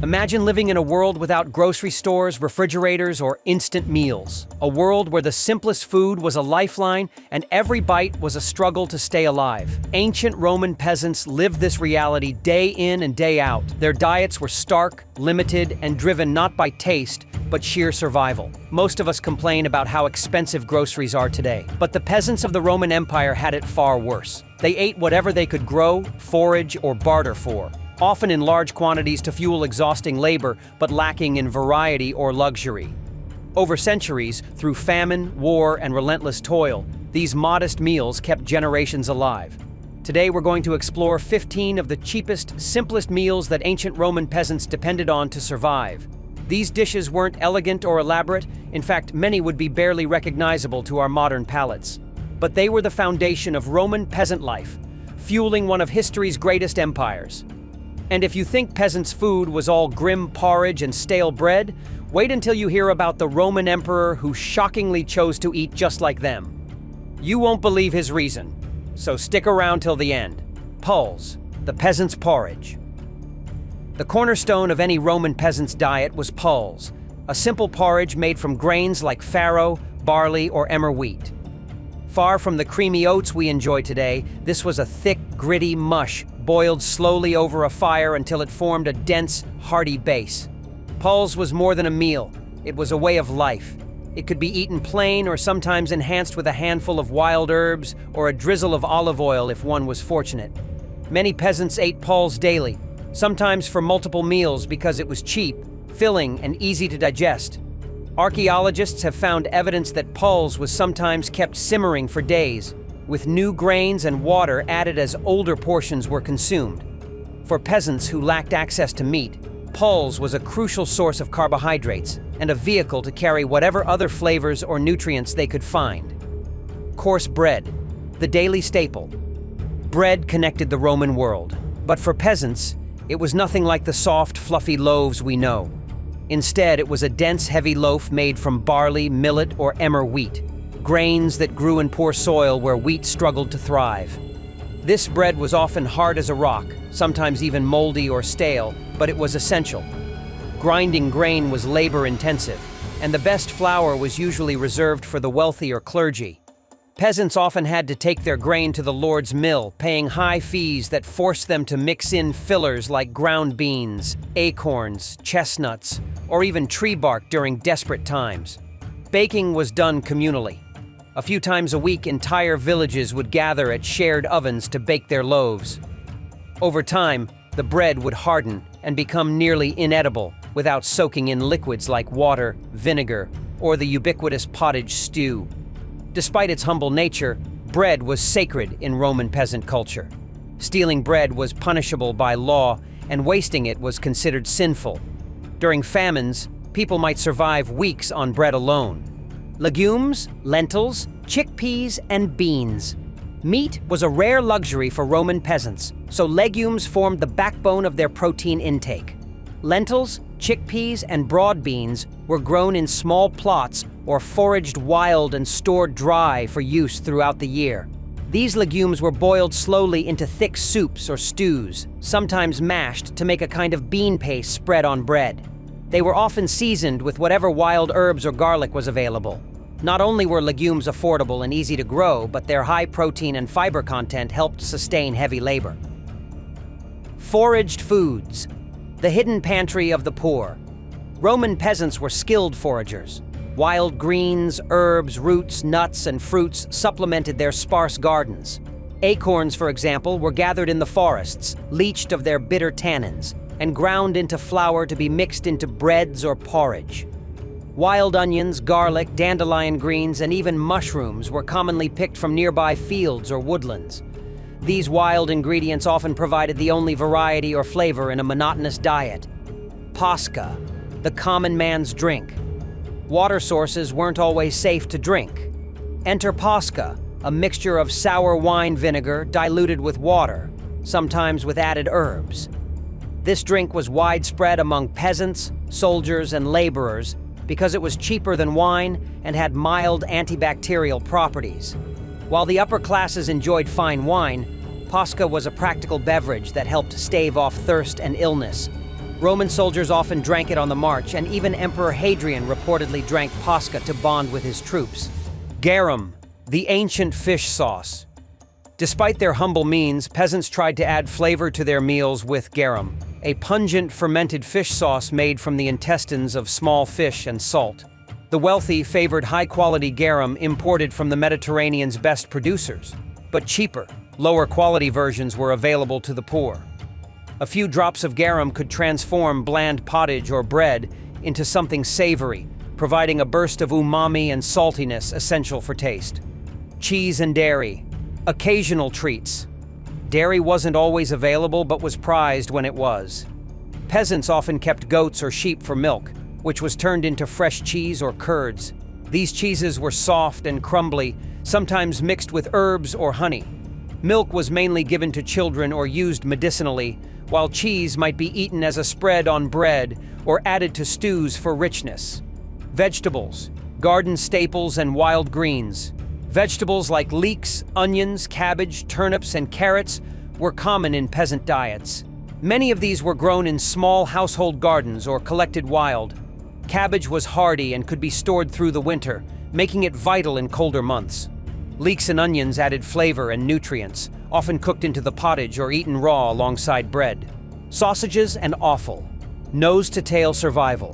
Imagine living in a world without grocery stores, refrigerators, or instant meals. A world where the simplest food was a lifeline and every bite was a struggle to stay alive. Ancient Roman peasants lived this reality day in and day out. Their diets were stark, limited, and driven not by taste, but sheer survival. Most of us complain about how expensive groceries are today, but the peasants of the Roman Empire had it far worse. They ate whatever they could grow, forage, or barter for, often in large quantities to fuel exhausting labor, but lacking in variety or luxury. Over centuries, through famine, war, and relentless toil, these modest meals kept generations alive. Today we're going to explore 15 of the cheapest, simplest meals that ancient Roman peasants depended on to survive. These dishes weren't elegant or elaborate. In fact, many would be barely recognizable to our modern palates. But they were the foundation of Roman peasant life, fueling one of history's greatest empires. And if you think peasants' food was all grim porridge and stale bread, wait until you hear about the Roman emperor who shockingly chose to eat just like them. You won't believe his reason, so stick around till the end. Puls, the peasant's porridge. The cornerstone of any Roman peasant's diet was puls, a simple porridge made from grains like farro, barley, or emmer wheat. Far from the creamy oats we enjoy today, this was a thick, gritty mush, boiled slowly over a fire until it formed a dense, hearty base. Puls was more than a meal. It was a way of life. It could be eaten plain or sometimes enhanced with a handful of wild herbs or a drizzle of olive oil if one was fortunate. Many peasants ate puls daily, sometimes for multiple meals because it was cheap, filling, and easy to digest. Archaeologists have found evidence that puls was sometimes kept simmering for days, with new grains and water added as older portions were consumed. For peasants who lacked access to meat, puls was a crucial source of carbohydrates and a vehicle to carry whatever other flavors or nutrients they could find. Coarse bread, the daily staple. Bread connected the Roman world, but for peasants, it was nothing like the soft, fluffy loaves we know. Instead, it was a dense, heavy loaf made from barley, millet, or emmer wheat, grains that grew in poor soil where wheat struggled to thrive. This bread was often hard as a rock, sometimes even moldy or stale, but it was essential. Grinding grain was labor-intensive, and the best flour was usually reserved for the wealthy or clergy. Peasants often had to take their grain to the lord's mill, paying high fees that forced them to mix in fillers like ground beans, acorns, chestnuts, or even tree bark during desperate times. Baking was done communally. A few times a week, entire villages would gather at shared ovens to bake their loaves. Over time, the bread would harden and become nearly inedible without soaking in liquids like water, vinegar, or the ubiquitous pottage stew. Despite its humble nature, bread was sacred in Roman peasant culture. Stealing bread was punishable by law, and wasting it was considered sinful. During famines, people might survive weeks on bread alone. Legumes, lentils, chickpeas, and beans. Meat was a rare luxury for Roman peasants, so legumes formed the backbone of their protein intake. Lentils, chickpeas, and broad beans were grown in small plots or foraged wild and stored dry for use throughout the year. These legumes were boiled slowly into thick soups or stews, sometimes mashed to make a kind of bean paste spread on bread. They were often seasoned with whatever wild herbs or garlic was available. Not only were legumes affordable and easy to grow, but their high protein and fiber content helped sustain heavy labor. Foraged foods, the hidden pantry of the poor. Roman peasants were skilled foragers. Wild greens, herbs, roots, nuts, and fruits supplemented their sparse gardens. Acorns, for example, were gathered in the forests, leached of their bitter tannins, and ground into flour to be mixed into breads or porridge. Wild onions, garlic, dandelion greens, and even mushrooms were commonly picked from nearby fields or woodlands. These wild ingredients often provided the only variety or flavor in a monotonous diet. Posca, the common man's drink. Water sources weren't always safe to drink. Enter posca, a mixture of sour wine vinegar diluted with water, sometimes with added herbs. This drink was widespread among peasants, soldiers, and laborers because it was cheaper than wine and had mild antibacterial properties. While the upper classes enjoyed fine wine, posca was a practical beverage that helped stave off thirst and illness. Roman soldiers often drank it on the march, and even Emperor Hadrian reportedly drank posca to bond with his troops. Garum, the ancient fish sauce. Despite their humble means, peasants tried to add flavor to their meals with garum, a pungent fermented fish sauce made from the intestines of small fish and salt. The wealthy favored high-quality garum imported from the Mediterranean's best producers, but cheaper, lower-quality versions were available to the poor. A few drops of garum could transform bland pottage or bread into something savory, providing a burst of umami and saltiness essential for taste. Cheese and dairy. Occasional treats. Dairy wasn't always available but was prized when it was. Peasants often kept goats or sheep for milk, which was turned into fresh cheese or curds. These cheeses were soft and crumbly, sometimes mixed with herbs or honey. Milk was mainly given to children or used medicinally, while cheese might be eaten as a spread on bread or added to stews for richness. Vegetables, garden staples, and wild greens. Vegetables like leeks, onions, cabbage, turnips, and carrots were common in peasant diets. Many of these were grown in small household gardens or collected wild. Cabbage was hardy and could be stored through the winter, making it vital in colder months. Leeks and onions added flavor and nutrients, often cooked into the pottage or eaten raw alongside bread. Sausages and offal. Nose-to-tail survival.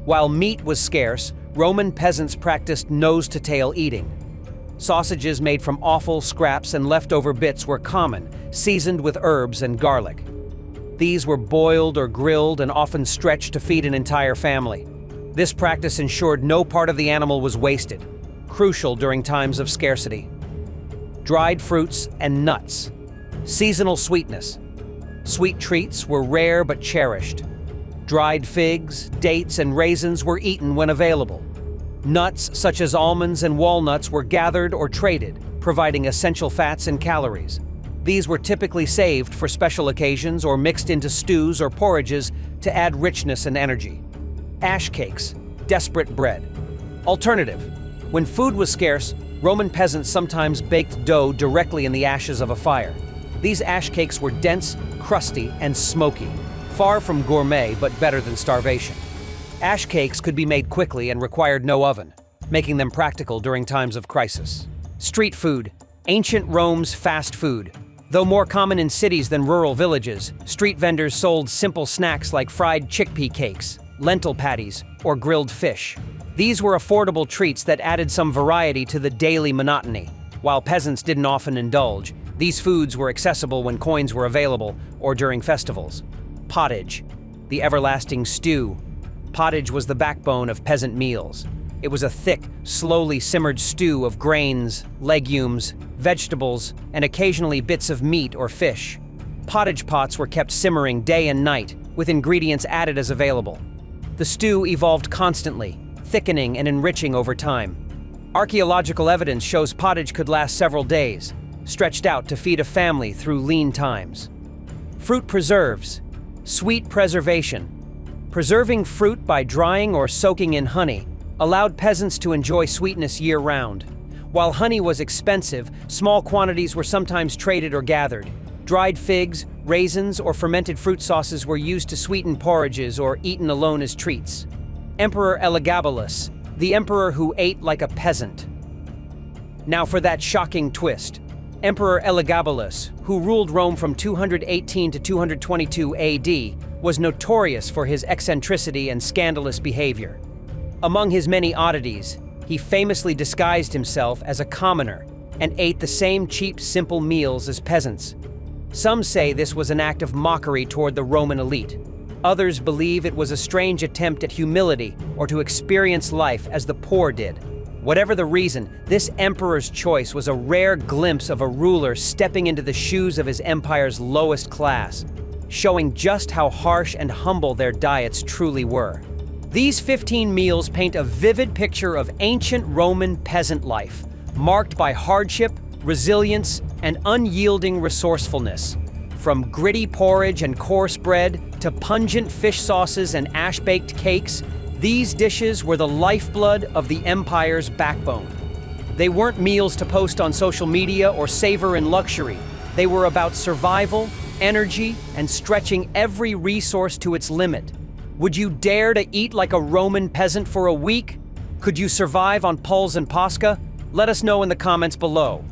While meat was scarce, Roman peasants practiced nose-to-tail eating. Sausages made from offal, scraps, and leftover bits were common, seasoned with herbs and garlic. These were boiled or grilled and often stretched to feed an entire family. This practice ensured no part of the animal was wasted, crucial during times of scarcity. Dried fruits and nuts. Seasonal sweetness. Sweet treats were rare but cherished. Dried figs, dates, and raisins were eaten when available. Nuts such as almonds and walnuts were gathered or traded, providing essential fats and calories. These were typically saved for special occasions or mixed into stews or porridges to add richness and energy. Ash cakes, desperate bread. Alternative: when food was scarce, Roman peasants sometimes baked dough directly in the ashes of a fire. These ash cakes were dense, crusty, and smoky, far from gourmet but better than starvation. Ash cakes could be made quickly and required no oven, making them practical during times of crisis. Street food, ancient Rome's fast food. Though more common in cities than rural villages, street vendors sold simple snacks like fried chickpea cakes, lentil patties, or grilled fish. These were affordable treats that added some variety to the daily monotony. While peasants didn't often indulge, these foods were accessible when coins were available or during festivals. Pottage, the everlasting stew. Pottage was the backbone of peasant meals. It was a thick, slowly simmered stew of grains, legumes, vegetables, and occasionally bits of meat or fish. Pottage pots were kept simmering day and night, with ingredients added as available. The stew evolved constantly, thickening and enriching over time. Archaeological evidence shows pottage could last several days, stretched out to feed a family through lean times. Fruit preserves, sweet preservation. Preserving fruit by drying or soaking in honey allowed peasants to enjoy sweetness year-round. While honey was expensive, small quantities were sometimes traded or gathered. Dried figs, raisins, or fermented fruit sauces were used to sweeten porridges or eaten alone as treats. Emperor Elagabalus, the emperor who ate like a peasant. Now for that shocking twist. Emperor Elagabalus, who ruled Rome from 218 to 222 AD, was notorious for his eccentricity and scandalous behavior. Among his many oddities, he famously disguised himself as a commoner and ate the same cheap, simple meals as peasants. Some say this was an act of mockery toward the Roman elite. Others believe it was a strange attempt at humility or to experience life as the poor did. Whatever the reason, this emperor's choice was a rare glimpse of a ruler stepping into the shoes of his empire's lowest class, showing just how harsh and humble their diets truly were. These 15 meals paint a vivid picture of ancient Roman peasant life, marked by hardship, resilience, and unyielding resourcefulness. From gritty porridge and coarse bread to pungent fish sauces and ash-baked cakes, these dishes were the lifeblood of the empire's backbone. They weren't meals to post on social media or savor in luxury. They were about survival, energy, and stretching every resource to its limit. Would you dare to eat like a Roman peasant for a week? Could you survive on puls and posca? Let us know in the comments below.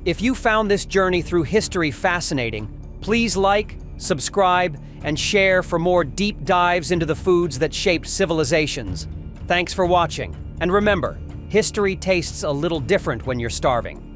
If you found this journey through history fascinating, please like, subscribe, and share for more deep dives into the foods that shaped civilizations. Thanks for watching, and remember, history tastes a little different when you're starving.